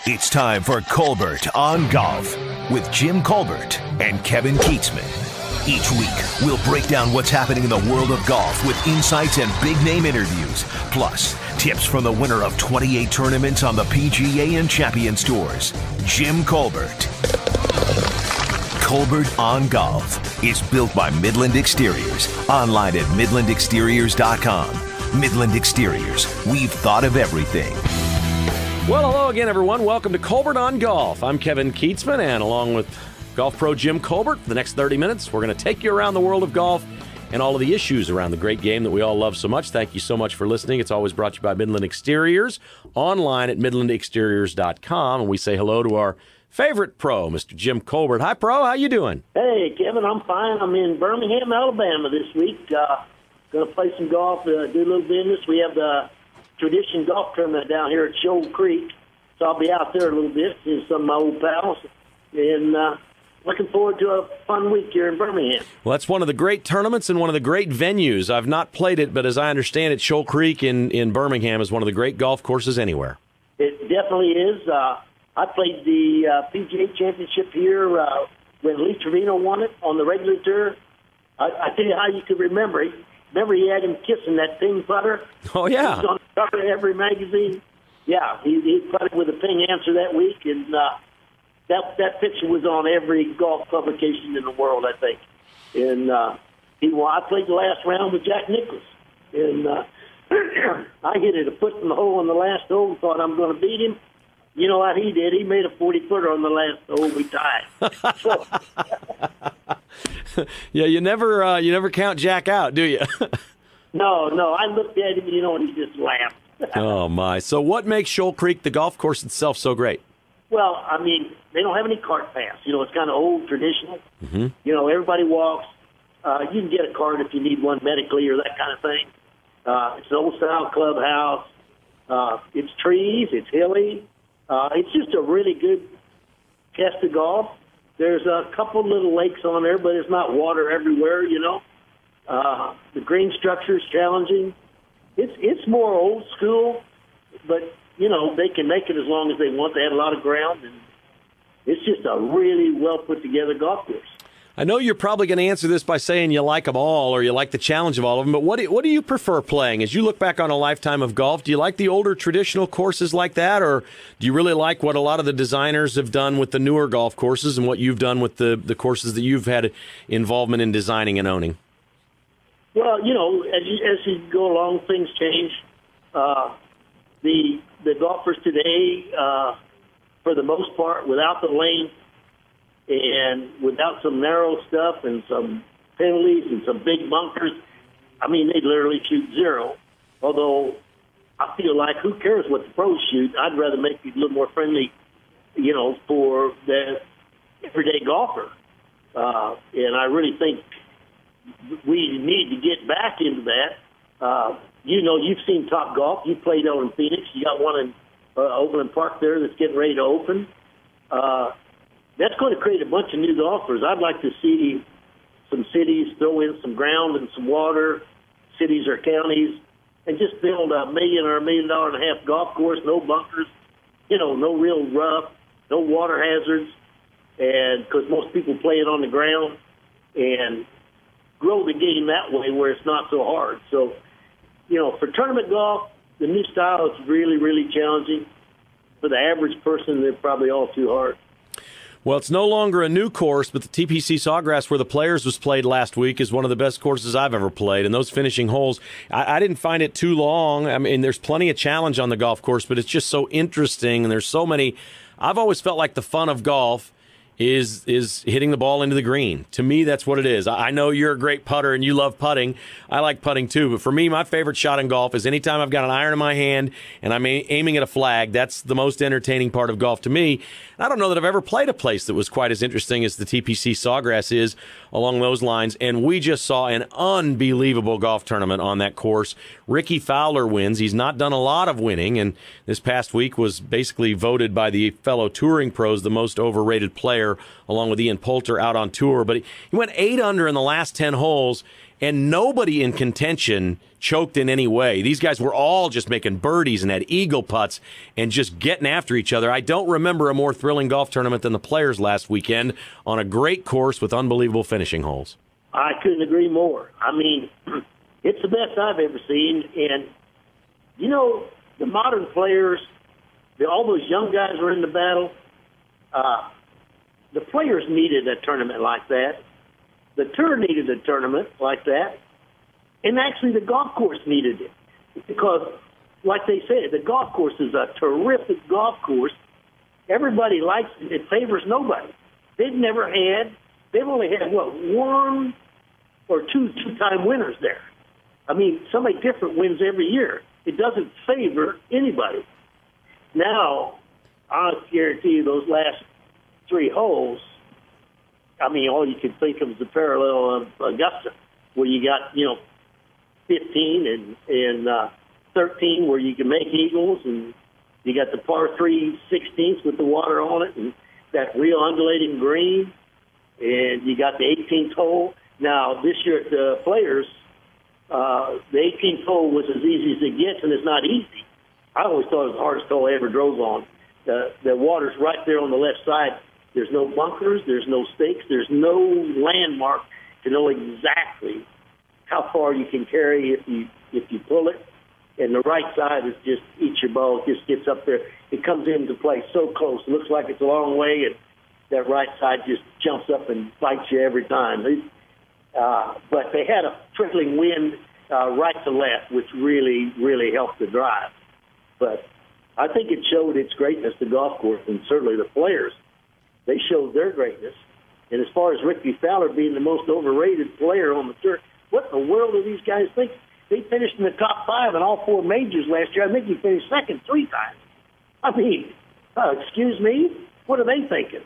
It's time for Colbert on Golf with Jim Colbert and Kevin Keatsman. Each week, we'll break down what's happening in the world of golf with insights and big-name interviews, plus tips from the winner of 28 tournaments on the PGA and Champions Tours, Jim Colbert. Colbert on Golf is built by Midland Exteriors, online at midlandexteriors.com. Midland Exteriors, we've thought of everything. Well, hello again, everyone. Welcome to Colbert on Golf. I'm Kevin Keatsman, and along with golf pro Jim Colbert, for the next 30 minutes, we're going to take you around the world of golf and all of the issues around the great game that we all love so much. Thank you so much for listening. It's always brought to you by Midland Exteriors, online at midlandexteriors.com. And we say hello to our favorite pro, Mr. Jim Colbert. Hi, pro. How you doing? Hey, Kevin. I'm fine. I'm in Birmingham, Alabama this week. Going to play some golf, do a little business. We have the Tradition Golf Tournament down here at Shoal Creek, so I'll be out there a little bit, seeing some of my old pals, and looking forward to a fun week here in Birmingham. Well, that's one of the great tournaments and one of the great venues. I've not played it, but as I understand it, Shoal Creek in Birmingham is one of the great golf courses anywhere. It definitely is. I played the PGA Championship here when Lee Trevino won it on the regular tour. I tell you how you could remember it. Remember he had him kissing that ping putter? Oh, yeah. He was on the cover of every magazine. Yeah, he putted with a ping answer that week, and that picture was on every golf publication in the world, I think. And he won. I played the last round with Jack Nicklaus, and I hit it a foot in the hole on the last hole and thought I'm going to beat him. You know what he did? He made a 40-footer on the last hole. We tied. So, yeah, you never count Jack out, do you? No. I looked at him, and he just laughed. Oh, my. So what makes Shoal Creek, the golf course itself, so great? Well, I mean, they don't have any cart paths. It's kind of old, traditional. Mm-hmm. Everybody walks. You can get a cart if you need one medically or that kind of thing. It's an old-style clubhouse. It's trees. It's hilly. It's just a really good test of golf. There's a couple little lakes on there, but it's not water everywhere, The green structure is challenging. It's more old school, but, they can make it as long as they want. They had a lot of ground, and it's just a really well-put-together golf course. I know you're probably going to answer this by saying you like them all or you like the challenge of all of them, but what do you prefer playing? As you look back on a lifetime of golf, do you like the older traditional courses like that, or do you really like what a lot of the designers have done with the newer golf courses and what you've done with the courses that you've had involvement in designing and owning? Well, as you go along, things change. The golfers today, for the most part, without the length, and without some narrow stuff and some penalties and some big bunkers, I mean, they literally shoot zero. Although I feel like who cares what the pros shoot? I'd rather make it a little more friendly, for the everyday golfer. And I really think we need to get back into that. You've seen Top Golf. You played out in Phoenix. You got one in Overland Park there that's getting ready to open. That's going to create a bunch of new golfers. I'd like to see some cities throw in some ground and some water, cities or counties, and just build a $1 million or $1.5 million golf course, no bunkers, no real rough, no water hazards, and because most people play it on the ground, and grow the game that way where it's not so hard. So, for tournament golf, the new style is really, really challenging. For the average person, they're probably all too hard. Well, it's no longer a new course, but the TPC Sawgrass where the Players was played last week is one of the best courses I've ever played. And those finishing holes, I didn't find it too long. I mean, there's plenty of challenge on the golf course, but it's just so interesting. And there's so many. I've always felt like the fun of golf is hitting the ball into the green. To me, that's what it is. I know you're a great putter and you love putting. I like putting too, but for me, my favorite shot in golf is anytime I've got an iron in my hand and I'm aiming at a flag. That's the most entertaining part of golf to me. I don't know that I've ever played a place that was quite as interesting as the TPC Sawgrass is along those lines, and we just saw an unbelievable golf tournament on that course. Ricky Fowler wins. He's not done a lot of winning, and this past week was basically voted by the fellow touring pros the most overrated player, along with Ian Poulter out on tour. But he went 8 under in the last 10 holes, and nobody in contention choked in any way. These guys were all just making birdies and had eagle putts and just getting after each other. I don't remember a more thrilling golf tournament than the Players last weekend on a great course with unbelievable finishing holes. I couldn't agree more. I mean, it's the best I've ever seen. And, you know, the modern players, all those young guys were in the battle. The Players needed a tournament like that. The Tour needed a tournament like that. And actually, the golf course needed it. Because, like they said, the golf course is a terrific golf course. Everybody likes it. It favors nobody. They've only had, one or two-time winners there. I mean, somebody different wins every year. It doesn't favor anybody. Now, I'll guarantee you those last 3 holes, I mean, all you can think of is the parallel of Augusta, where you got, 15 and 13 where you can make eagles, and you got the par 3 16th with the water on it, and that real undulating green, and you got the 18th hole. Now, this year at the Players, the 18th hole was as easy as it gets, and it's not easy. I always thought it was the hardest hole I ever drove on. The water's right there on the left side. There's no bunkers. There's no stakes. There's no landmark to know exactly how far you can carry if you pull it. And the right side is just eat your ball. It just gets up there. It comes into play so close. It looks like it's a long way, and that right side just jumps up and bites you every time. But they had a trickling wind right to left, which really, really helped the drive. But I think it showed its greatness, the golf course, and certainly the Players. They showed their greatness. And as far as Ricky Fowler being the most overrated player on the tour, what in the world do these guys think? They finished in the top 5 in all 4 majors last year. I think he finished second 3 times. I mean, excuse me? What are they thinking?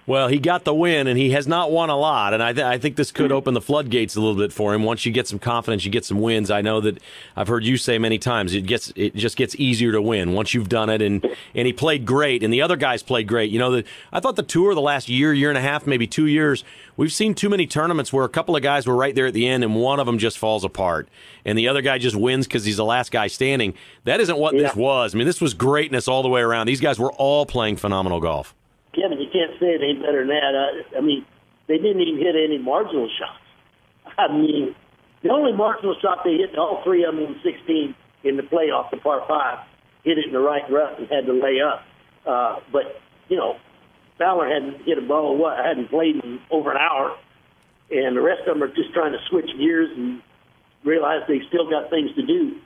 Well, he got the win, and he has not won a lot, and I think this could open the floodgates a little bit for him. Once you get some confidence, you get some wins. I know that I've heard you say many times it just gets easier to win once you've done it, and he played great, and the other guys played great. I thought the tour the last year and a half, maybe 2 years, we've seen too many tournaments where a couple of guys were right there at the end, and one of them just falls apart, and the other guy just wins because he's the last guy standing. That isn't what this was. I mean, this was greatness all the way around. These guys were all playing phenomenal golf. Kevin, you can't say it any better than that. I mean, they didn't even hit any marginal shots. I mean, the only marginal shot they hit, all 3 of them in 16 in the playoff, the par 5, hit it in the right rough and had to lay up. But, Fowler hadn't hit a ball, hadn't played in over an hour, and the rest of them are just trying to switch gears and realize they still got things to do.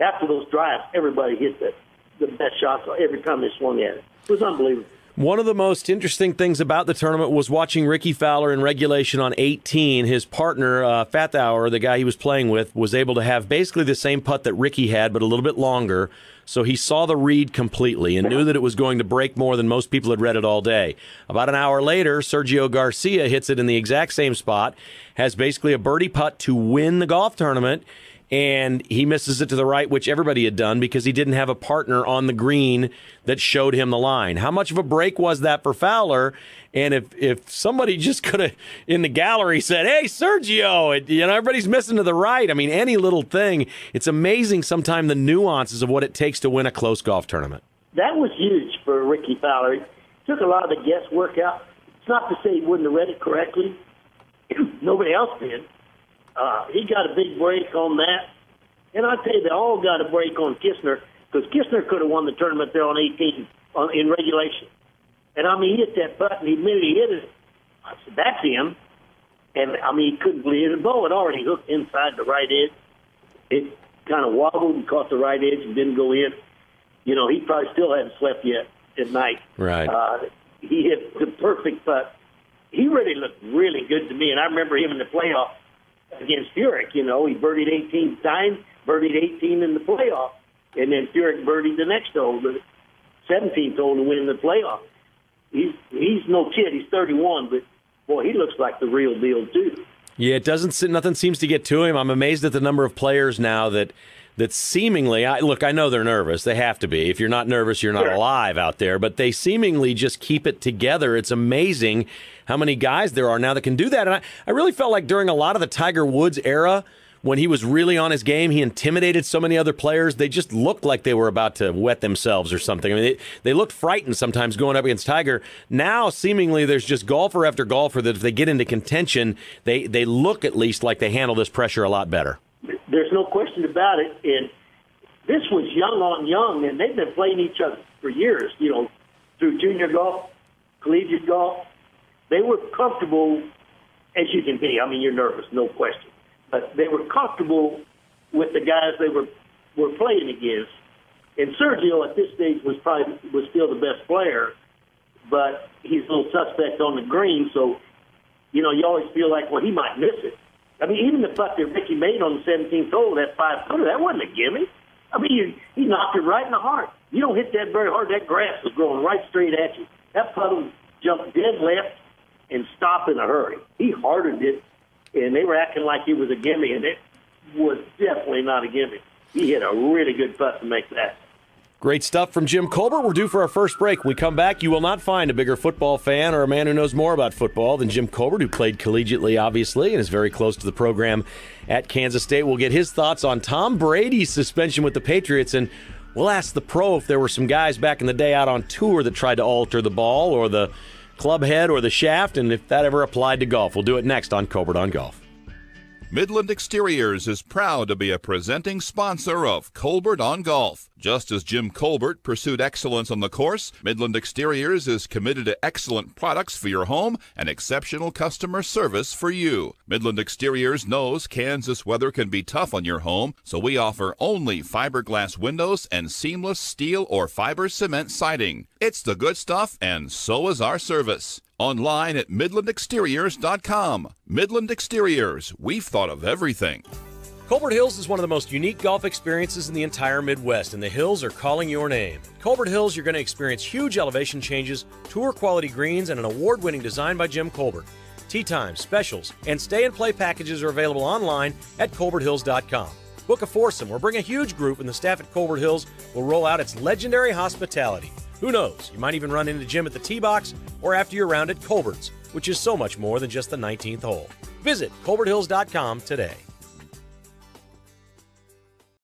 After those drives, everybody hit the best shots every time they swung at it. It was unbelievable. One of the most interesting things about the tournament was watching Ricky Fowler in regulation on 18. His partner, Fathauer, the guy he was playing with, was able to have basically the same putt that Ricky had, but a little bit longer. So he saw the read completely and knew that it was going to break more than most people had read it all day. About an hour later, Sergio Garcia hits it in the exact same spot, has basically a birdie putt to win the golf tournament, and he misses it to the right, which everybody had done because he didn't have a partner on the green that showed him the line. How much of a break was that for Fowler? And if somebody just could have, in the gallery, said, hey, Sergio, everybody's missing to the right. I mean, any little thing. It's amazing sometimes the nuances of what it takes to win a close golf tournament. That was huge for Ricky Fowler. It took a lot of the guesswork out. It's not to say he wouldn't have read it correctly. Nobody else did. He got a big break on that. And I tell you, they all got a break on Kistner, because Kistner could have won the tournament there on 18 in regulation. And, I mean, he hit that putt, and the minute he hit it, I said, that's him. And, I mean, he couldn't believe it. The ball had already hooked inside the right edge. It kind of wobbled and caught the right edge and didn't go in. He probably still hadn't slept yet at night. Right. He hit the perfect putt. He really looked really good to me, and I remember him in the playoff against Furyk. He birdied 18 times, birdied 18 in the playoff, and then Furyk birdied the next hole, the 17th hole to win in the playoff. He's no kid. He's 31, but, boy, he looks like the real deal, too. Yeah, nothing seems to get to him. I'm amazed at the number of players now that seemingly, I know they're nervous. They have to be. If you're not nervous, you're not alive out there. But they seemingly just keep it together. It's amazing how many guys there are now that can do that. And I really felt like during a lot of the Tiger Woods era, when he was really on his game, he intimidated so many other players. They just looked like they were about to wet themselves or something. I mean, they looked frightened sometimes going up against Tiger. Now, seemingly, there's just golfer after golfer that if they get into contention, they look at least like they handle this pressure a lot better. There's no question about it. And this was young on young, and they've been playing each other for years, through junior golf, collegiate golf. They were comfortable, as you can be. I mean, you're nervous, no question. But they were comfortable with the guys they were playing against. And Sergio, at this stage, was still the best player, but he's a little suspect on the green, so, you always feel like, well, he might miss it. I mean, even the putt that Ricky made on the 17th hole, that 5-footer, that wasn't a gimme. I mean, he knocked it right in the heart. You don't hit that very hard. That grass was growing right straight at you. That putt jumped dead left and stopped in a hurry. He hardened it, and they were acting like it was a gimme, and it was definitely not a gimme. He hit a really good putt to make that. Great stuff from Jim Colbert. We're due for our first break. When we come back, you will not find a bigger football fan or a man who knows more about football than Jim Colbert, who played collegiately, obviously, and is very close to the program at Kansas State. We'll get his thoughts on Tom Brady's suspension with the Patriots, and we'll ask the pro if there were some guys back in the day out on tour that tried to alter the ball or the club head or the shaft, and if that ever applied to golf. We'll do it next on Colbert on Golf. Midland Exteriors is proud to be a presenting sponsor of Colbert on Golf. Just as Jim Colbert pursued excellence on the course, Midland Exteriors is committed to excellent products for your home and exceptional customer service for you. Midland Exteriors knows Kansas weather can be tough on your home, so we offer only fiberglass windows and seamless steel or fiber cement siding. It's the good stuff, and so is our service. Online at MidlandExteriors.com. Midland Exteriors, we've thought of everything. Colbert Hills is one of the most unique golf experiences in the entire Midwest, and the hills are calling your name. At Colbert Hills, you're going to experience huge elevation changes, tour-quality greens, and an award-winning design by Jim Colbert. Tee times, specials, and stay-and-play packages are available online at ColbertHills.com. Book a foursome or bring a huge group, and the staff at Colbert Hills will roll out its legendary hospitality. Who knows? You might even run into Jim at the tee box or after your round at Colbert's, which is so much more than just the 19th hole. Visit ColbertHills.com today.